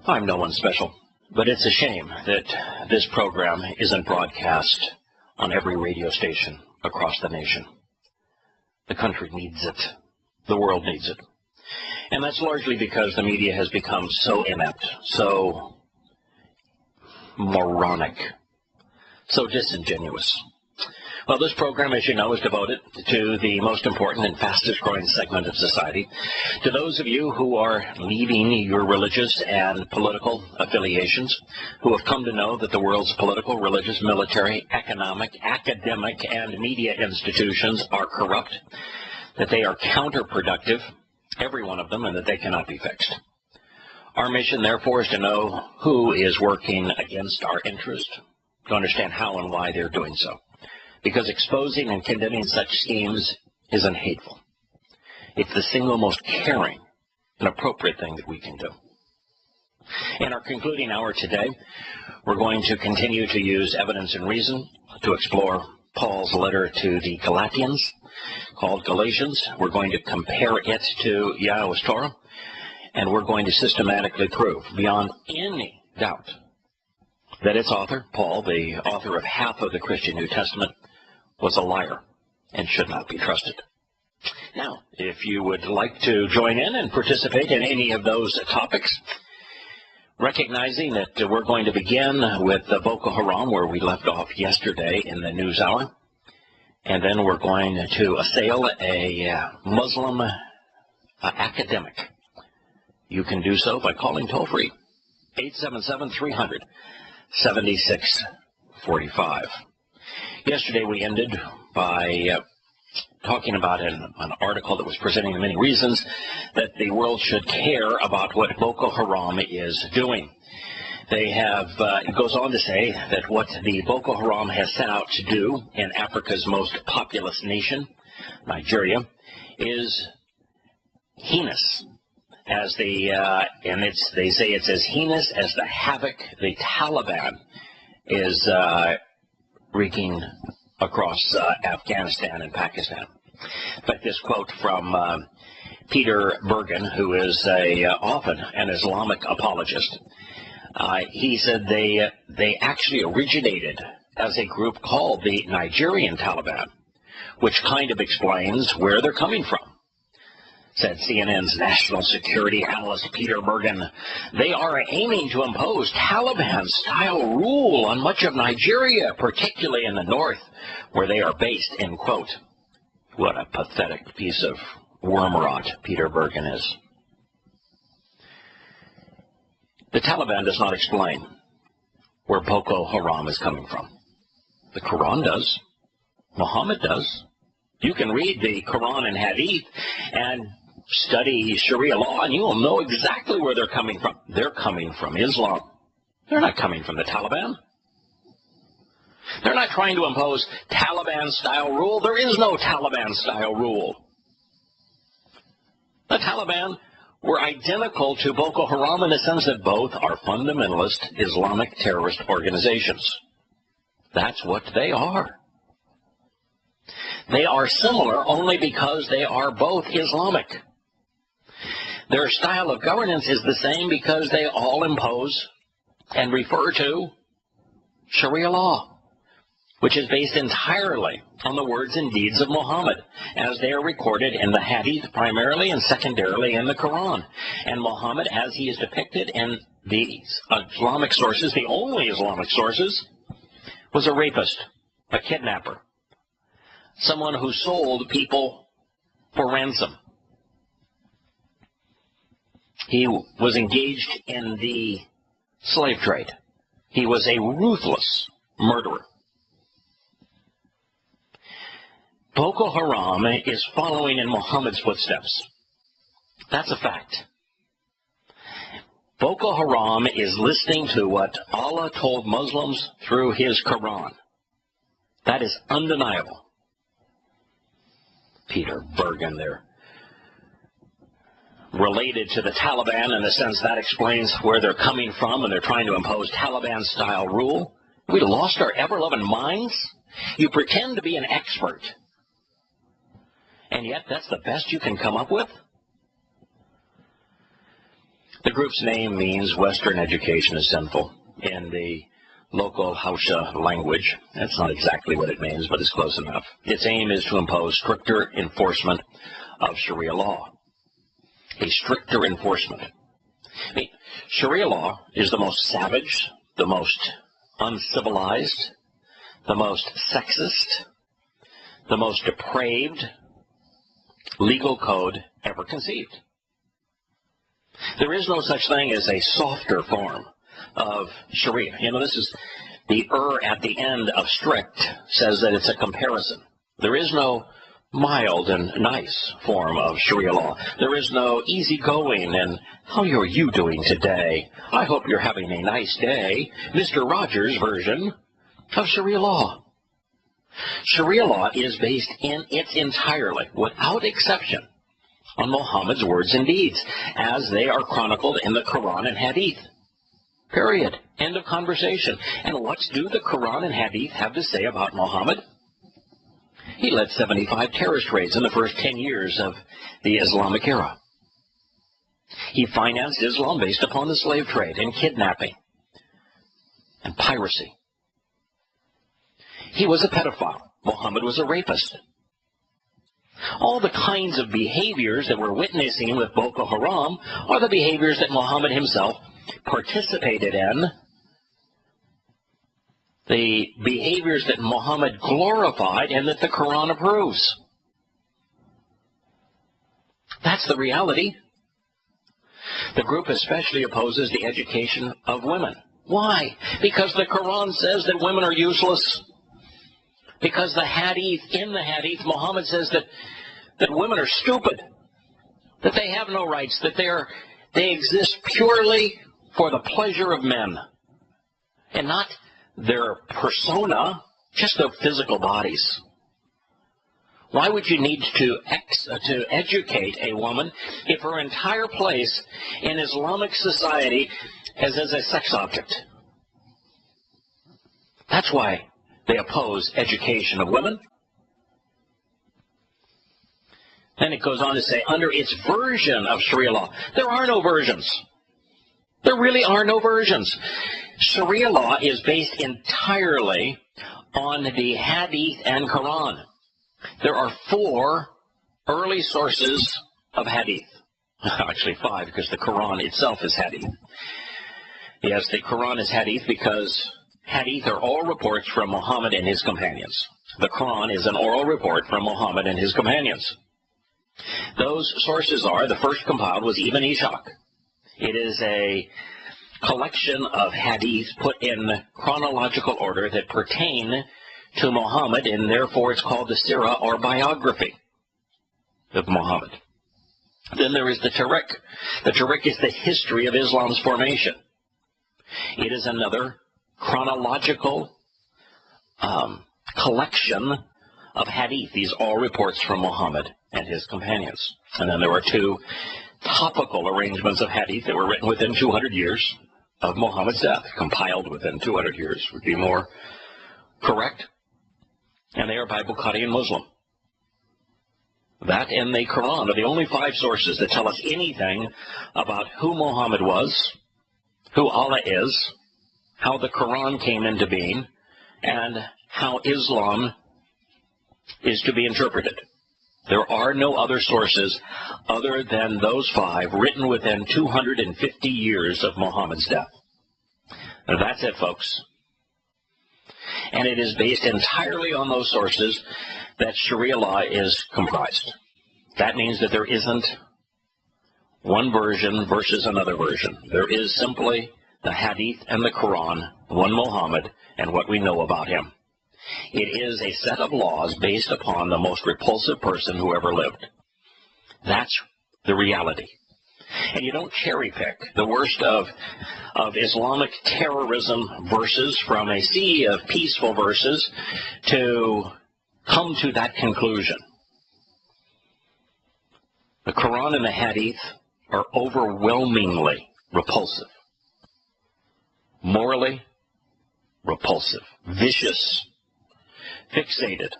I'm no one special, but it's a shame that this program isn't broadcast on every radio station across the nation. The country needs it. The world needs it. And that's largely because the media has become so inept, so moronic, so disingenuous. Well, this program, as you know, is devoted to the most important and fastest growing segment of society, to those of you who are leaving your religious and political affiliations, who have come to know that the world's political, religious, military, economic, academic, and media institutions are corrupt, that they are counterproductive, every one of them, and that they cannot be fixed. Our mission, therefore, is to know who is working against our interest, to understand how and why they're doing so. Because exposing and condemning such schemes isn't hateful. It's the single most caring and appropriate thing that we can do. In our concluding hour today, we're going to continue to use evidence and reason to explore Paul's letter to the Galatians, called Galatians. We're going to compare it to Yahweh's Torah, and we're going to systematically prove, beyond any doubt, that its author, Paul, the author of half of the Christian New Testament, was a liar and should not be trusted. Now, if you would like to join in and participate in any of those topics, recognizing that we're going to begin with Boko Haram, where we left off yesterday in the news hour, and then we're going to assail a Muslim academic. You can do so by calling toll-free, 877-300-7645. Yesterday we ended by talking about an article that was presenting the many reasons that the world should care about what Boko Haram is doing. They have, it goes on to say that what the Boko Haram has set out to do in Africa's most populous nation, Nigeria, is heinous. As they say it's as heinous as the havoc the Taliban is wreaking across Afghanistan and Pakistan. In fact, this quote from Peter Bergen, who is often an Islamic apologist, he said they actually originated as a group called the Nigerian Taliban, which kind of explains where they're coming from. Said CNN's National Security Analyst Peter Bergen, they are aiming to impose Taliban-style rule on much of Nigeria, particularly in the north, where they are based, end quote. What a pathetic piece of worm rot Peter Bergen is. The Taliban does not explain where Boko Haram is coming from. The Quran does. Muhammad does. You can read the Quran and Hadith and study Sharia law, and you will know exactly where they're coming from. They're coming from Islam. They're not coming from the Taliban. They're not trying to impose Taliban-style rule. There is no Taliban-style rule. The Taliban were identical to Boko Haram in the sense that both are fundamentalist Islamic terrorist organizations. That's what they are. They are similar only because they are both Islamic. Their style of governance is the same because they all impose and refer to Sharia law, which is based entirely on the words and deeds of Muhammad, as they are recorded in the Hadith primarily and secondarily in the Quran. And Muhammad, as he is depicted in the Islamic sources, the only Islamic sources, was a rapist, a kidnapper, someone who sold people for ransom. He was engaged in the slave trade. He was a ruthless murderer. Boko Haram is following in Muhammad's footsteps. That's a fact. Boko Haram is listening to what Allah told Muslims through his Quran. That is undeniable. Peter Bergen there, related to the Taliban in the sense that explains where they're coming from and they're trying to impose Taliban-style rule. We lost our ever-loving minds? You pretend to be an expert, and yet that's the best you can come up with? The group's name means Western education is sinful in the local Hausa language. That's not exactly what it means, but it's close enough. Its aim is to impose stricter enforcement of Sharia law. A stricter enforcement. I mean, Sharia law is the most savage, the most uncivilized, the most sexist, the most depraved legal code ever conceived. There is no such thing as a softer form of Sharia. You know, this is the at the end of strict says that it's a comparison. There is no mild and nice form of Sharia law. There is no easygoing and how are you doing today? I hope you're having a nice day. Mr. Rogers' version of Sharia law. Sharia law is based in its entirely, without exception, on Muhammad's words and deeds, as they are chronicled in the Quran and Hadith. Period. End of conversation. And what do the Quran and Hadith have to say about Muhammad? He led 75 terrorist raids in the first 10 years of the Islamic era. He financed Islam based upon the slave trade and kidnapping and piracy. He was a pedophile. Muhammad was a rapist. All the kinds of behaviors that we're witnessing with Boko Haram are the behaviors that Muhammad himself participated in, the behaviors that Muhammad glorified and that the Quran approves. That's the reality. The group especially opposes the education of women. Why? Because the Quran says that women are useless. Because in the Hadith, Muhammad says that women are stupid, that they have no rights, that they exist purely for the pleasure of men, and not their persona, just their physical bodies. Why would you need to educate a woman if her entire place in Islamic society is as a sex object? That's why they oppose education of women. Then it goes on to say, under its version of Sharia law, there are no versions. There really are no versions. Sharia law is based entirely on the Hadith and Quran. There are 4 early sources of Hadith. Actually 5, because the Quran itself is Hadith. Yes, the Quran is Hadith because Hadith are all reports from Muhammad and his companions. The Quran is an oral report from Muhammad and his companions. Those sources are, the first compiled was Ibn Ishaq. It is a collection of hadith put in chronological order that pertain to Muhammad, and therefore it's called the Sirah, or biography of Muhammad. Then there is the Tariq. The Tariq is the history of Islam's formation. It is another chronological collection of hadith. These all reports from Muhammad and his companions. And then there were 2 topical arrangements of hadith that were written within 200 years of Muhammad's death. Compiled within 200 years would be more correct. And they are by Bukhari and Muslim. That and the Quran are the only 5 sources that tell us anything about who Muhammad was, who Allah is, how the Quran came into being, and how Islam is to be interpreted. There are no other sources other than those 5 written within 250 years of Muhammad's death. Now that's it, folks. And it is based entirely on those sources that Sharia law is comprised. That means that there isn't one version versus another version. There is simply the Hadith and the Quran, one Muhammad, and what we know about him. It is a set of laws based upon the most repulsive person who ever lived. That's the reality. And you don't cherry pick the worst of Islamic terrorism verses from a sea of peaceful verses to come to that conclusion. The Quran and the Hadith are overwhelmingly repulsive. Morally repulsive. Vicious. Fixated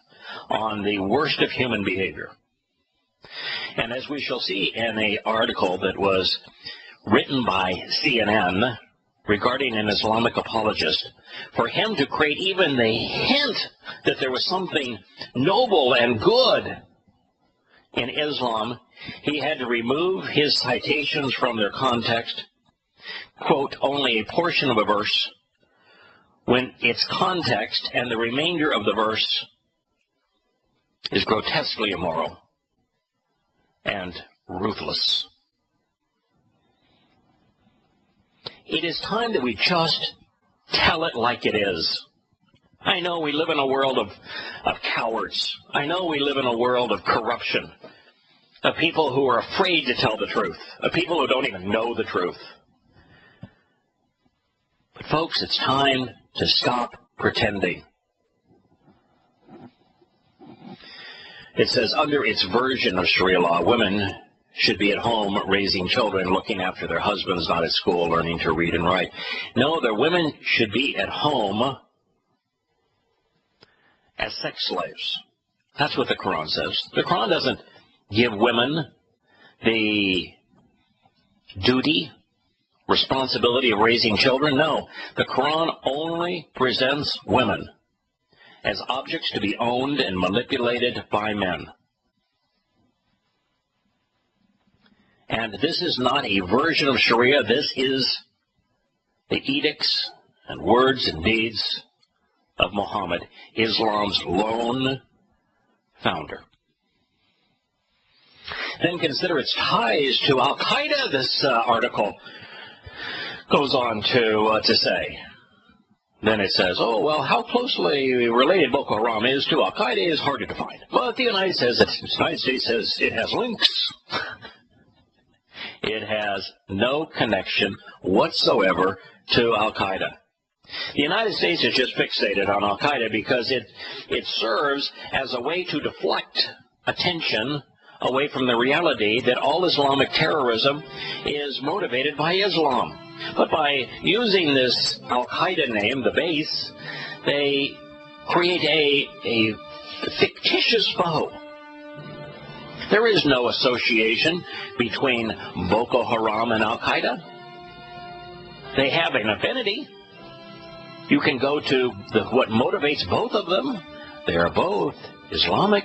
on the worst of human behavior. And as we shall see in an article that was written by CNN regarding an Islamic apologist, for him to create even the hint that there was something noble and good in Islam, he had to remove his citations from their context, quote only a portion of a verse, when its context and the remainder of the verse is grotesquely immoral and ruthless. It is time that we just tell it like it is. I know we live in a world of cowards. I know we live in a world of corruption, of people who are afraid to tell the truth, of people who don't even know the truth. But folks, it's time to stop pretending. It says, under its version of Sharia law, women should be at home raising children, looking after their husbands, not at school, learning to read and write. No, the women should be at home as sex slaves. That's what the Quran says. The Quran doesn't give women the duty, responsibility of raising children. No, the Quran only presents women as objects to be owned and manipulated by men. And this is not a version of Sharia. This is the edicts and words and deeds of Muhammad, Islam's lone founder. Then consider its ties to Al-Qaeda, this article goes on to say. Then it says, oh, well, how closely related Boko Haram is to Al-Qaeda is hard to define. But the United States says it has links. It has no connection whatsoever to Al-Qaeda. The United States is just fixated on Al-Qaeda because it serves as a way to deflect attention away from the reality that all Islamic terrorism is motivated by Islam. But by using this Al-Qaeda name, the base, they create a fictitious foe. There is no association between Boko Haram and Al-Qaeda. They have an affinity. You can go to what motivates both of them. They are both Islamic.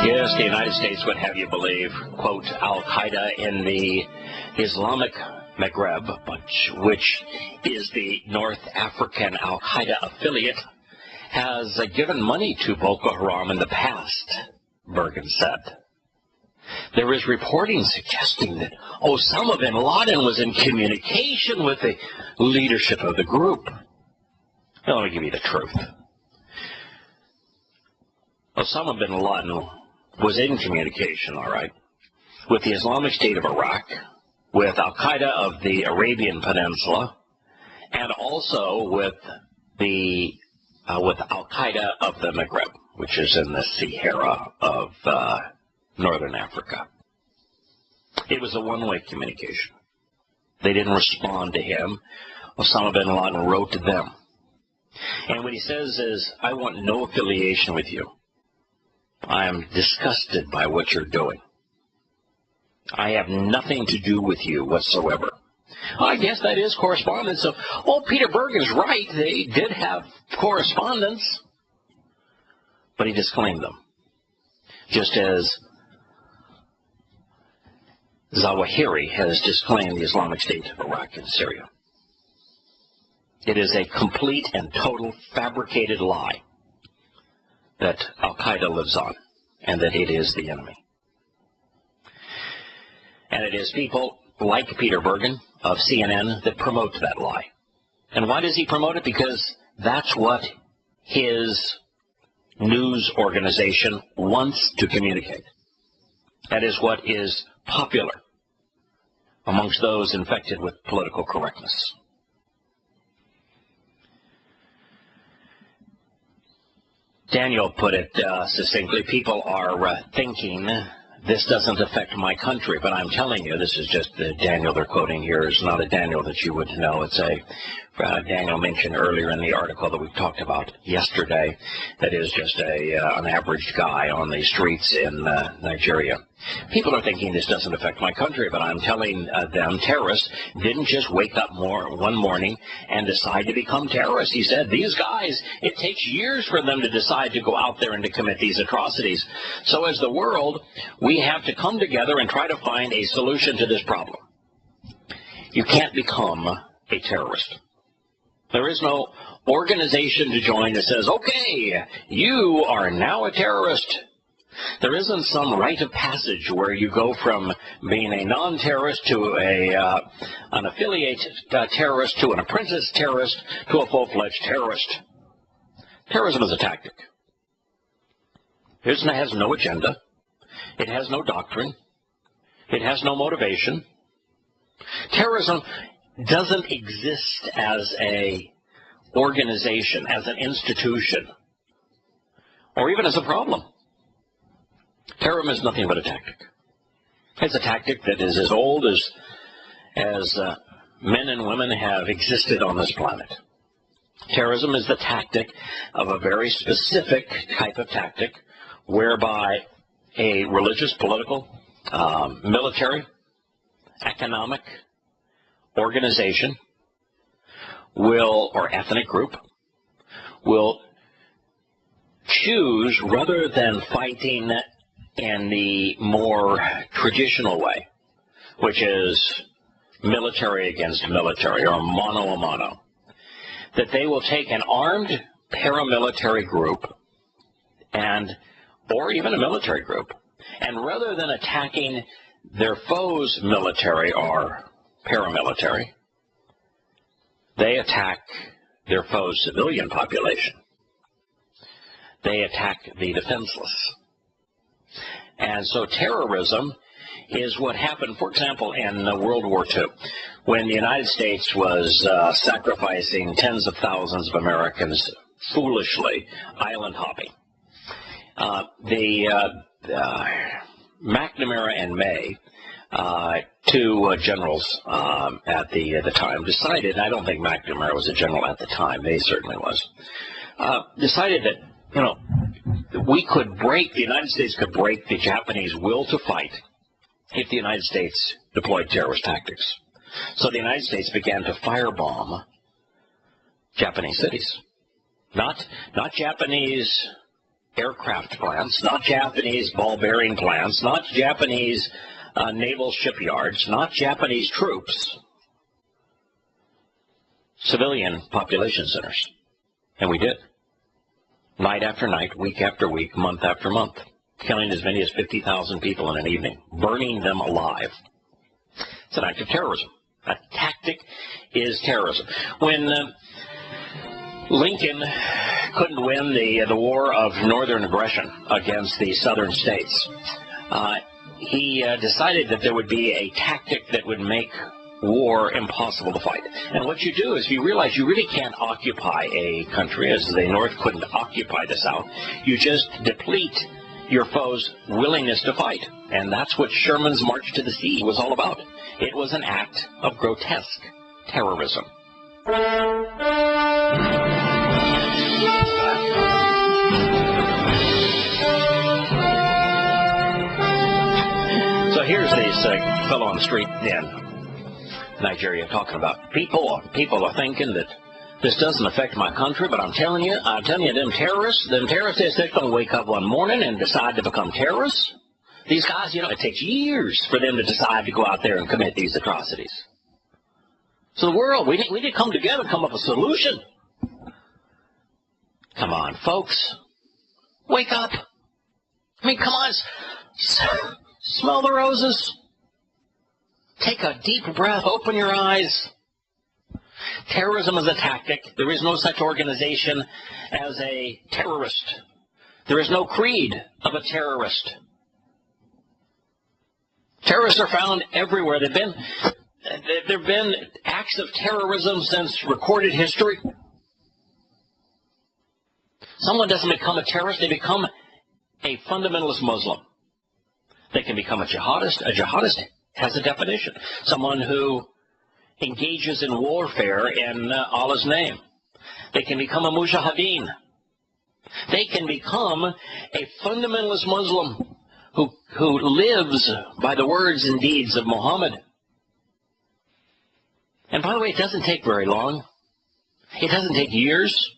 Yes, the United States would have you believe, quote, Al-Qaeda in the Islamic Maghreb, which is the North African Al-Qaeda affiliate, has given money to Boko Haram in the past, Bergen said. There is reporting suggesting that Osama bin Laden was in communication with the leadership of the group. Well, let me give you the truth. Osama bin Laden was in communication, all right, with the Islamic State of Iraq, with Al-Qaeda of the Arabian Peninsula, and also with Al-Qaeda of the Maghreb, which is in the Sahara of northern Africa. It was a one-way communication. They didn't respond to him. Osama bin Laden wrote to them. And what he says is, I want no affiliation with you. I am disgusted by what you're doing. I have nothing to do with you whatsoever. I guess that is correspondence. So, Peter Bergen's right. They did have correspondence. But he disclaimed them. Just as Zawahiri has disclaimed the Islamic State of Iraq and Syria. It is a complete and total fabricated lie that Al-Qaeda lives on and that it is the enemy. And it is people like Peter Bergen of CNN that promote that lie. And why does he promote it? Because that's what his news organization wants to communicate. That is what is popular amongst those infected with political correctness. Daniel put it succinctly, people are thinking this doesn't affect my country, but I'm telling you, this is just the Daniel they're quoting here. It's not a Daniel that you would know. It's a Daniel mentioned earlier in the article that we talked about yesterday. That is just an average guy on the streets in Nigeria. People are thinking this doesn't affect my country, but I'm telling them terrorists didn't just wake up one morning and decide to become terrorists. He said, these guys, it takes years for them to decide to go out there and to commit these atrocities. So as the world, we have to come together and try to find a solution to this problem. You can't become a terrorist. There is no organization to join that says, okay, you are now a terrorist. There isn't some rite of passage where you go from being a non-terrorist to an affiliate terrorist to an apprentice terrorist to a full-fledged terrorist. Terrorism is a tactic. It has no agenda. It has no doctrine. It has no motivation. Terrorism doesn't exist as an organization, as an institution, or even as a problem. Terrorism is nothing but a tactic. It's a tactic that is as old as men and women have existed on this planet. Terrorism is the tactic of a very specific type of tactic whereby a religious, political, military, economic organization or ethnic group will choose, rather than fighting in the more traditional way, which is military against military or mano a mano, that they will take an armed paramilitary group or even a military group, and rather than attacking their foes' military or paramilitary, they attack their foes' civilian population. They attack the defenseless. And so terrorism is what happened, for example, in World War II, when the United States was sacrificing tens of thousands of Americans foolishly, island hopping. McNamara and May, two generals at the time, decided, and I don't think McNamara was a general at the time, May certainly was, decided that, the United States could break the Japanese will to fight if the United States deployed terrorist tactics. So the United States began to firebomb Japanese cities. Not Japanese aircraft plants, not Japanese ball bearing plants, not Japanese naval shipyards, not Japanese troops, civilian population centers. And we did. Night after night, week after week, month after month, killing as many as 50,000 people in an evening, burning them alive. It's an act of terrorism. A tactic is terrorism. When Lincoln couldn't win the war of northern aggression against the southern states, he decided that there would be a tactic that would make war impossible to fight. And what you do is you realize you really can't occupy a country, as the North couldn't occupy the South. You just deplete your foe's willingness to fight. And that's what Sherman's March to the Sea was all about. It was an act of grotesque terrorism. So here's this fellow on the street in Nigeria talking about people are thinking that this doesn't affect my country, but I'm telling you, them terrorists, they're going to wake up one morning and decide to become terrorists. These guys, it takes years for them to decide to go out there and commit these atrocities. So the world, we need to come together, come up with a solution. Come on, folks. Wake up. I mean, come on. Smell the roses. Take a deep breath. Open your eyes. Terrorism is a tactic. There is no such organization as a terrorist. There is no creed of a terrorist. Terrorists are found everywhere. There have been acts of terrorism since recorded history. Someone doesn't become a terrorist, they become a fundamentalist Muslim. They can become a jihadist. A jihadist has a definition. Someone who engages in warfare in Allah's name. They can become a mujahideen. They can become a fundamentalist Muslim who lives by the words and deeds of Muhammad. And by the way, it doesn't take very long. It doesn't take years.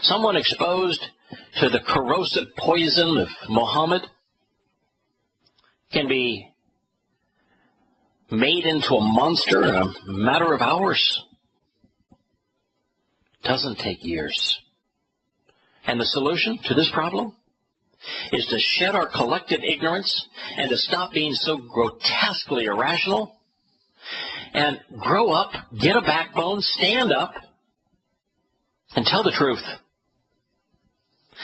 Someone exposed to the corrosive poison of Muhammad can be made into a monster in a matter of hours. Doesn't take years. And the solution to this problem is to shed our collective ignorance and to stop being so grotesquely irrational and grow up, get a backbone, stand up, and tell the truth.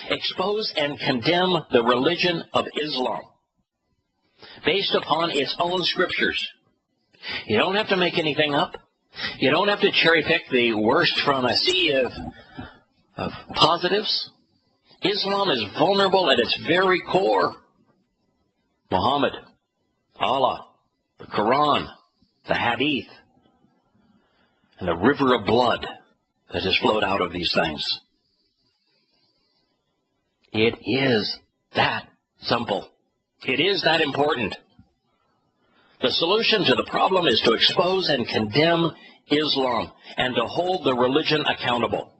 Expose and condemn the religion of Islam based upon its own scriptures. You don't have to make anything up. You don't have to cherry pick the worst from a sea of positives. Islam is vulnerable at its very core. Muhammad, Allah, the Quran, the Hadith, and the river of blood that has flowed out of these things. It is that simple. It is that important. The solution to the problem is to expose and condemn Islam and to hold the religion accountable.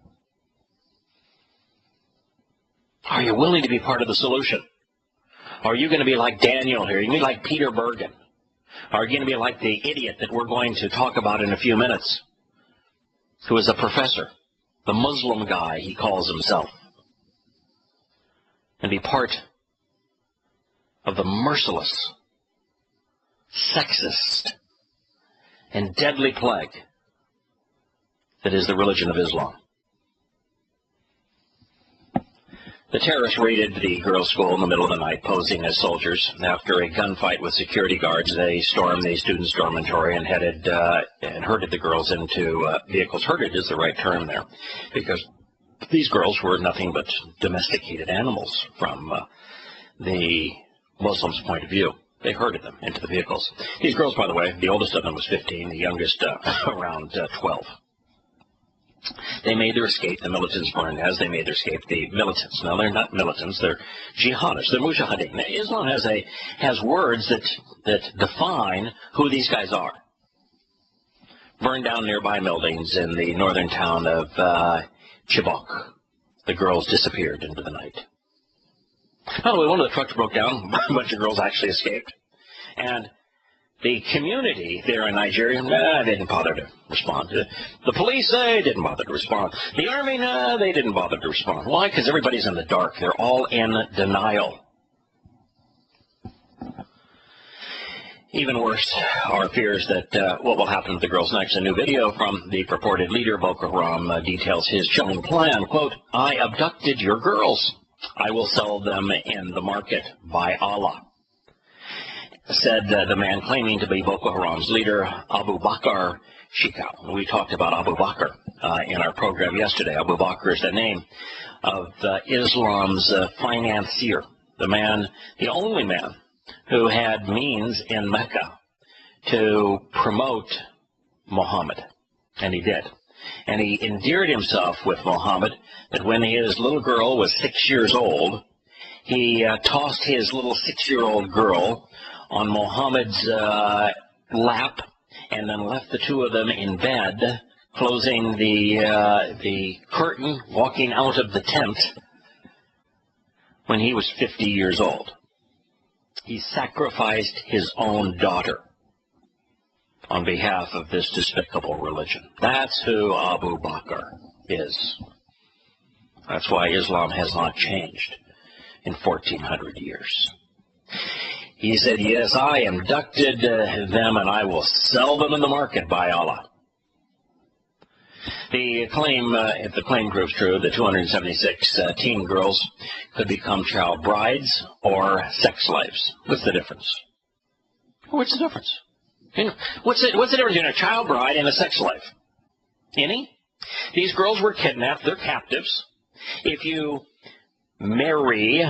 Are you willing to be part of the solution? Are you going to be like Daniel here? Are you going to be like Peter Bergen? Are you going to be like the idiot that we're going to talk about in a few minutes, who is a professor, the Muslim guy he calls himself, and be part of the merciless, sexist, and deadly plague that is the religion of Islam? The terrorists raided the girls' school in the middle of the night, posing as soldiers. After a gunfight with security guards, they stormed the students' dormitory and herded the girls into vehicles. Herded is the right term there, because these girls were nothing but domesticated animals from the Muslims' point of view. They herded them into the vehicles. These girls, by the way, the oldest of them was 15, the youngest around 12. They made their escape. The militants burned as they made their escape. The militants. Now, they're not militants. They're jihadists. They're mujahideen. Now, Islam has words that define who these guys are. Burned down nearby buildings in the northern town of Chibok. The girls disappeared into the night. By the way, one of the trucks broke down. A bunch of girls actually escaped. And the community there in Nigeria, they didn't bother to respond. The police, they didn't bother to respond. The army, they didn't bother to respond. Why? Because everybody's in the dark. They're all in denial. Even worse are fears that what will happen to the girls next. A new video from the purported leader, Boko Haram, details his chilling plan. Quote, "I abducted your girls. I will sell them in the market by Allah," said the man claiming to be Boko Haram's leader, Abu Bakr Shekau. We talked about Abu Bakr in our program yesterday. Abu Bakr is the name of Islam's financier, the only man who had means in Mecca to promote Muhammad, and he did. And he endeared himself with Muhammad that when his little girl was 6 years old, he tossed his little 6-year-old girl on Muhammad's lap, and then left the two of them in bed, closing the curtain, walking out of the tent when he was 50 years old. He sacrificed his own daughter on behalf of this despicable religion. That's who Abu Bakr is. That's why Islam has not changed in 1400 years. He said, "Yes, I abducted them and I will sell them in the market by Allah." The claim, if the claim proves true, the 276 teen girls could become child brides or sex slaves. What's the difference? What's the difference? What's the difference between a child bride and a sex slave? Any? These girls were kidnapped. They're captives. If you marry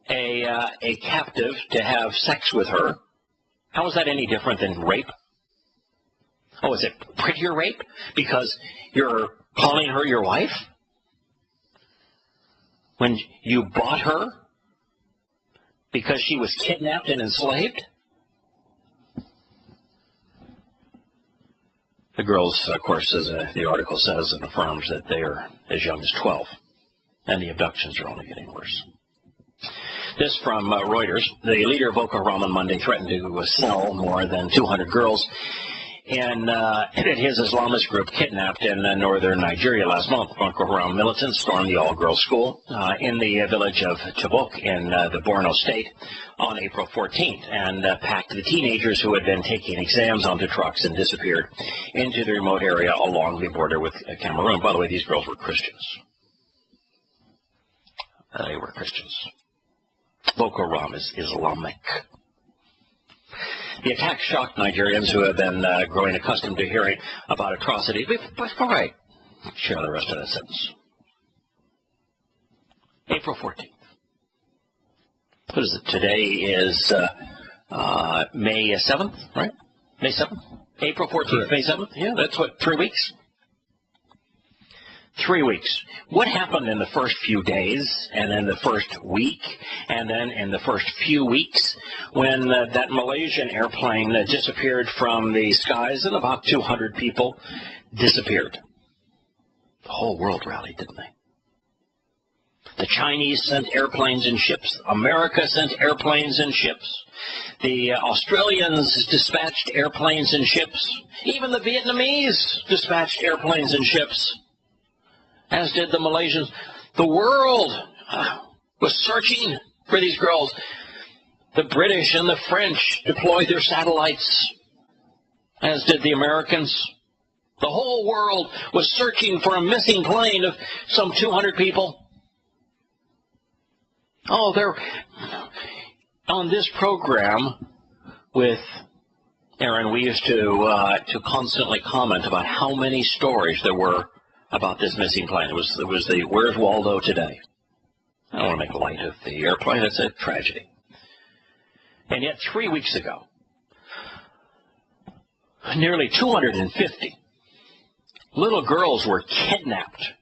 a captive to have sex with her, how is that any different than rape? Oh, is it prettier rape because you're calling her your wife? When you bought her because she was kidnapped and enslaved? The girls, of course, as the article says and affirms, that they are as young as 12, and the abductions are only getting worse. This from Reuters. The leader of Boko Haram on Monday threatened to sell more than 200 girls and his Islamist group kidnapped in northern Nigeria last month. Boko Haram militants stormed the all-girls school in the village of Chibok in the Borno state on April 14th and packed the teenagers who had been taking exams onto trucks and disappeared into the remote area along the border with Cameroon. By the way, these girls were Christians. They were Christians. Boko Haram is Islamic. The attack shocked Nigerians who have been growing accustomed to hearing about atrocities. Before I share the rest of that sentence. April 14th. What is it? Today is May 7th, right? May 7th? April 14th, May 7th? Yeah, that's what, 3 weeks? 3 weeks. What happened in the first few days, and then the first week, and then in the first few weeks when that Malaysian airplane disappeared from the skies and about 200 people disappeared? The whole world rallied, didn't they? The Chinese sent airplanes and ships. America sent airplanes and ships. The Australians dispatched airplanes and ships. Even the Vietnamese dispatched airplanes and ships, as did the Malaysians. The world was searching for these girls. The British and the French deployed their satellites, as did the Americans. The whole world was searching for a missing plane of some 200 people. Oh, they're on this program with Aaron. We used to constantly comment about how many stories there were about this missing plane. It was the Where's Waldo Today. I don't want to make light of the airplane. It's a tragedy. And yet 3 weeks ago, nearly 250 little girls were kidnapped.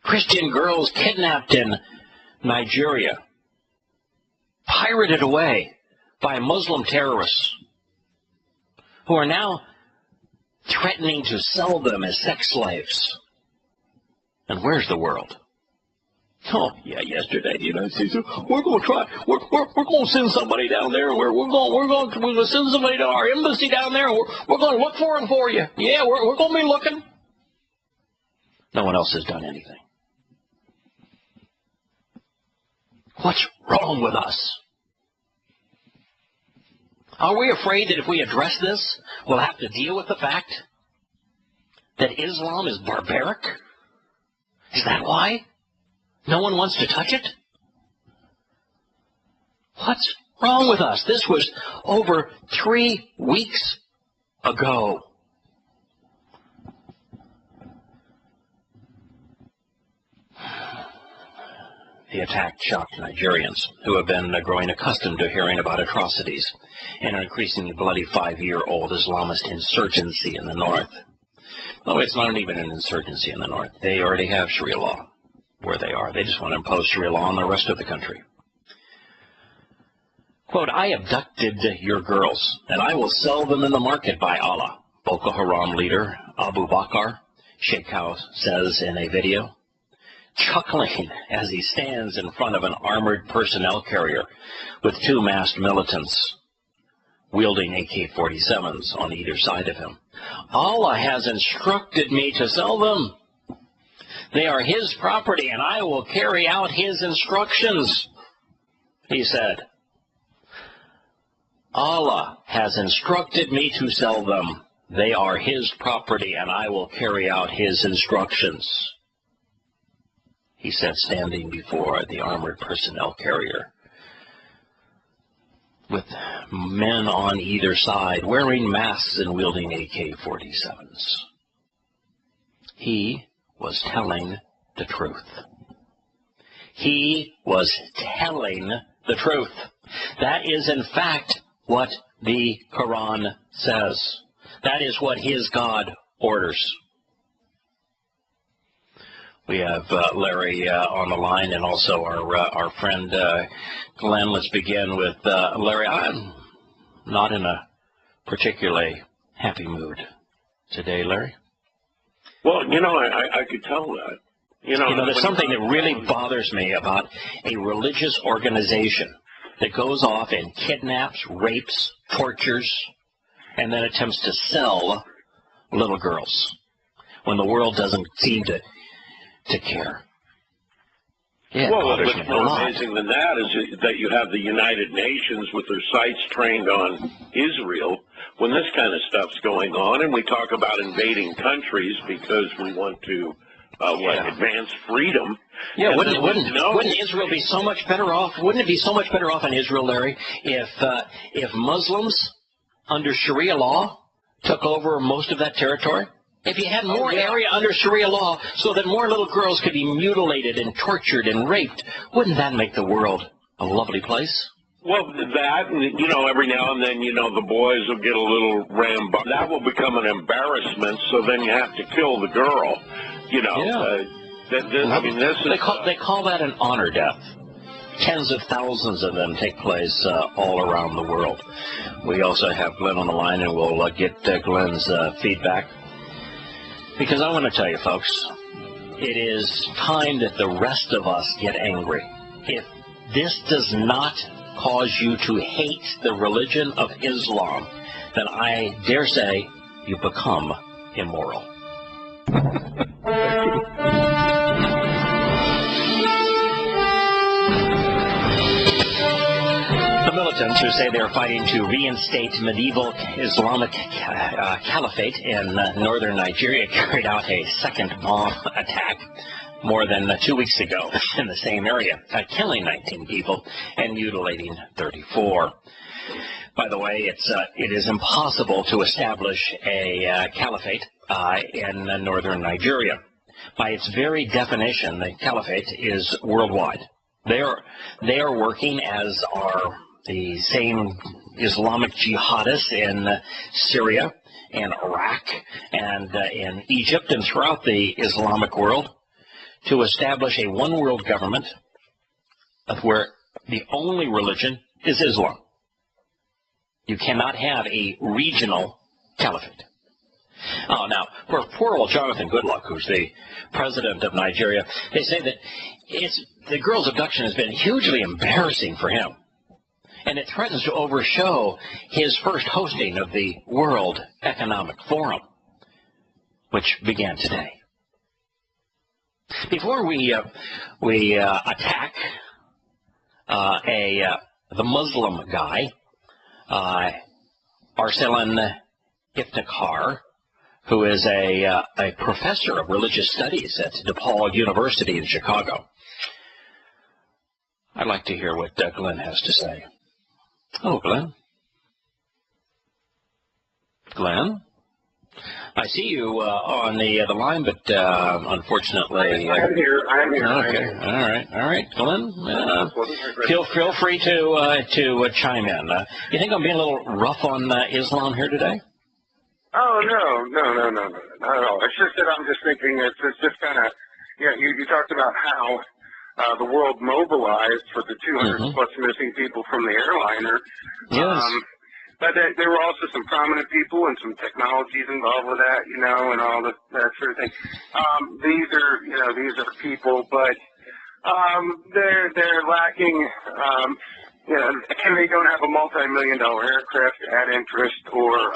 Christian girls kidnapped in Nigeria, pirated away by Muslim terrorists who are now threatening to sell them as sex slaves. And where's the world? Oh, yeah, yesterday, the United States, we're going to try, we're going to send somebody down there, we're going to send somebody to our embassy down there, and we're going to look for them for you. Yeah, we're going to be looking. No one else has done anything. What's wrong with us? Are we afraid that if we address this, we'll have to deal with the fact that Islam is barbaric? Is that why no one wants to touch it? What's wrong with us? This was over 3 weeks ago. The attack shocked Nigerians who have been growing accustomed to hearing about atrocities and an increasingly bloody 5-year-old Islamist insurgency in the north. Oh, it's not even an insurgency in the north. They already have Sharia law where they are. They just want to impose Sharia law on the rest of the country. Quote, I abducted your girls, and I will sell them in the market by Allah, Boko Haram leader Abu Bakr Shekau says in a video, chuckling as he stands in front of an armored personnel carrier with 2 masked militants wielding AK-47s on either side of him. Allah has instructed me to sell them. They are His property, and I will carry out His instructions, he said. Allah has instructed me to sell them. They are His property, and I will carry out His instructions, he said, standing before the armored personnel carrier with men on either side wearing masks and wielding AK-47s. He was telling the truth. he was telling the truth. That is, in fact, what the Quran says. That is what his God orders. We have Larry on the line, and also our friend Glenn. Let's begin with Larry. I'm not in a particularly happy mood today, Larry. Well, I could tell that. There's something that really bothers me about a religious organization that goes off and kidnaps, rapes, tortures, and then attempts to sell little girls when the world doesn't seem to care. Yeah, well, what's more amazing than that is that you have the United Nations with their sights trained on Israel when this kind of stuff's going on, and we talk about invading countries because we want to advance freedom. Yeah, wouldn't Israel be so much better off? Wouldn't it be so much better off in Israel, Larry, if Muslims under Sharia law took over most of that territory? If you had more area under Sharia law so that more little girls could be mutilated and tortured and raped, wouldn't that make the world a lovely place? Well, that, every now and then, the boys will get a little rambunctious. That will become an embarrassment, so then you have to kill the girl. They call that an honor death. Tens of thousands of them take place all around the world. We also have Glenn on the line, and we'll get Glenn's feedback. Because I want to tell you, folks, it is time that the rest of us get angry. If this does not cause you to hate the religion of Islam, then I dare say you become immoral. The militants who say they're fighting to reinstate medieval Islamic caliphate in northern Nigeria carried out a second bomb attack more than 2 weeks ago in the same area, killing 19 people and mutilating 34. By the way, it is impossible to establish a caliphate in northern Nigeria. By its very definition, the caliphate is worldwide. They are working, as are the same Islamic jihadists in Syria and Iraq and in Egypt and throughout the Islamic world, to establish a one-world government where the only religion is Islam. You cannot have a regional caliphate. Oh, now, for poor old Jonathan Goodluck, who's the president of Nigeria, they say that the girl's abduction has been hugely embarrassing for him, and it threatens to overshadow his first hosting of the World Economic Forum, which began today. Before we attack the Muslim guy, Arsalan Iftikhar, who is a professor of religious studies at DePaul University in Chicago, I'd like to hear what Glenn has to say. Oh, Glenn. Glenn? I see you on the line, but unfortunately... I'm here. Okay. All right. Glenn, feel free to chime in. You think I'm being a little rough on Islam here today? Oh, no, not at all. It's just that I'm just thinking it's just kind of, you talked about how the world mobilized for the 200 plus missing people from the airliner. Yes. But there were also some prominent people and some technologies involved with that, and all that sort of thing. These are people, but they're lacking, and they don't have a multi-million-dollar aircraft to add interest, or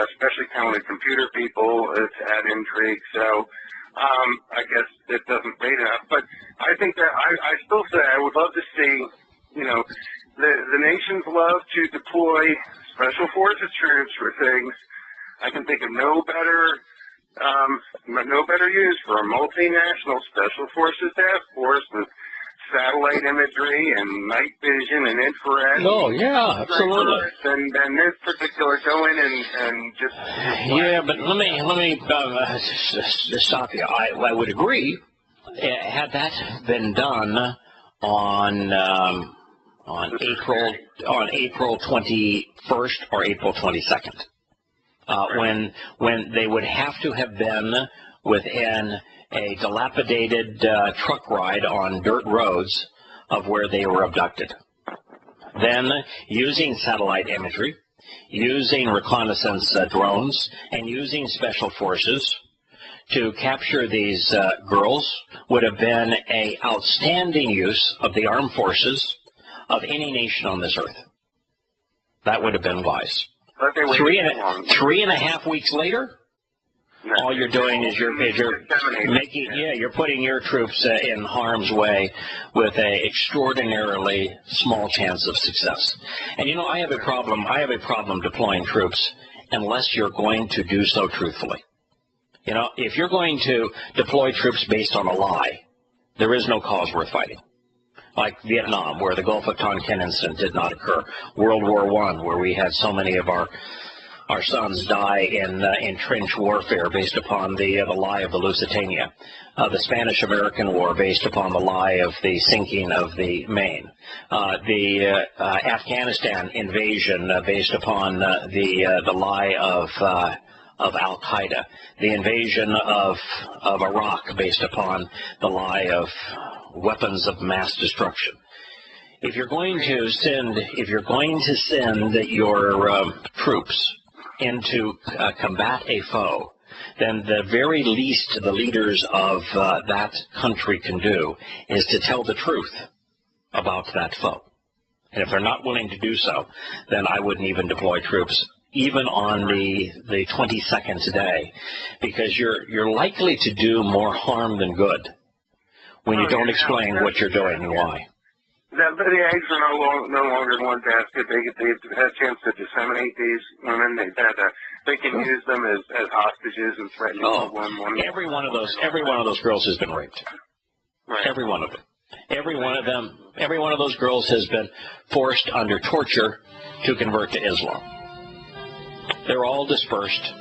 especially talented computer people to add intrigue. So I guess it doesn't rate enough. But I think that I still say I would love to see, the nations love to deploy special forces troops for things. I can think of no better use for a multinational special forces task force with satellite imagery and night vision and infrared. Oh, yeah, absolutely. And this particular go in and just... Yeah, but let me stop you. I would agree. had that been done on April 21st or April 22nd, when they would have to have been within a dilapidated truck ride on dirt roads of where they were abducted. Then, using satellite imagery, using reconnaissance drones, and using special forces to capture these girls would have been an outstanding use of the armed forces of any nation on this earth. That would have been wise. But they Three and a half weeks later, no, all you're doing is you're putting your troops in harm's way with a extraordinarily small chance of success. And you know, I have a problem deploying troops unless you're going to do so truthfully. You know, if you're going to deploy troops based on a lie, there is no cause worth fighting. Like Vietnam, where the Gulf of Tonkin incident did not occur. World War I, where we had so many of our sons die in trench warfare based upon the lie of the Lusitania. The Spanish-American War based upon the lie of the sinking of the Maine. The Afghanistan invasion based upon the lie of Al-Qaeda. The invasion of Iraq based upon the lie of weapons of mass destruction. If you're going to send your troops into combat a foe, then the very least the leaders of that country can do is to tell the truth about that foe. And if they're not willing to do so, then I wouldn't even deploy troops, even on the 22nd day, because you're likely to do more harm than good when you don't explain what you're doing and why. The eggs are no longer in one basket. They've had a chance to disseminate these women. They can use them as hostages and threaten one. Every one of those girls has been raped. Right. Every one of them. Every one of those girls has been forced under torture to convert to Islam. They're all dispersed.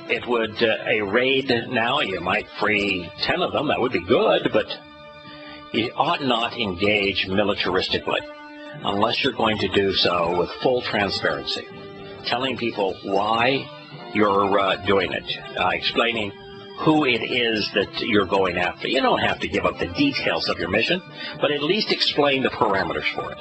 It would, a raid now, you might free 10 of them. That would be good, but you ought not engage militaristically unless you're going to do so with full transparency, telling people why you're doing it, explaining who it is that you're going after. You don't have to give up the details of your mission, but at least explain the parameters for it.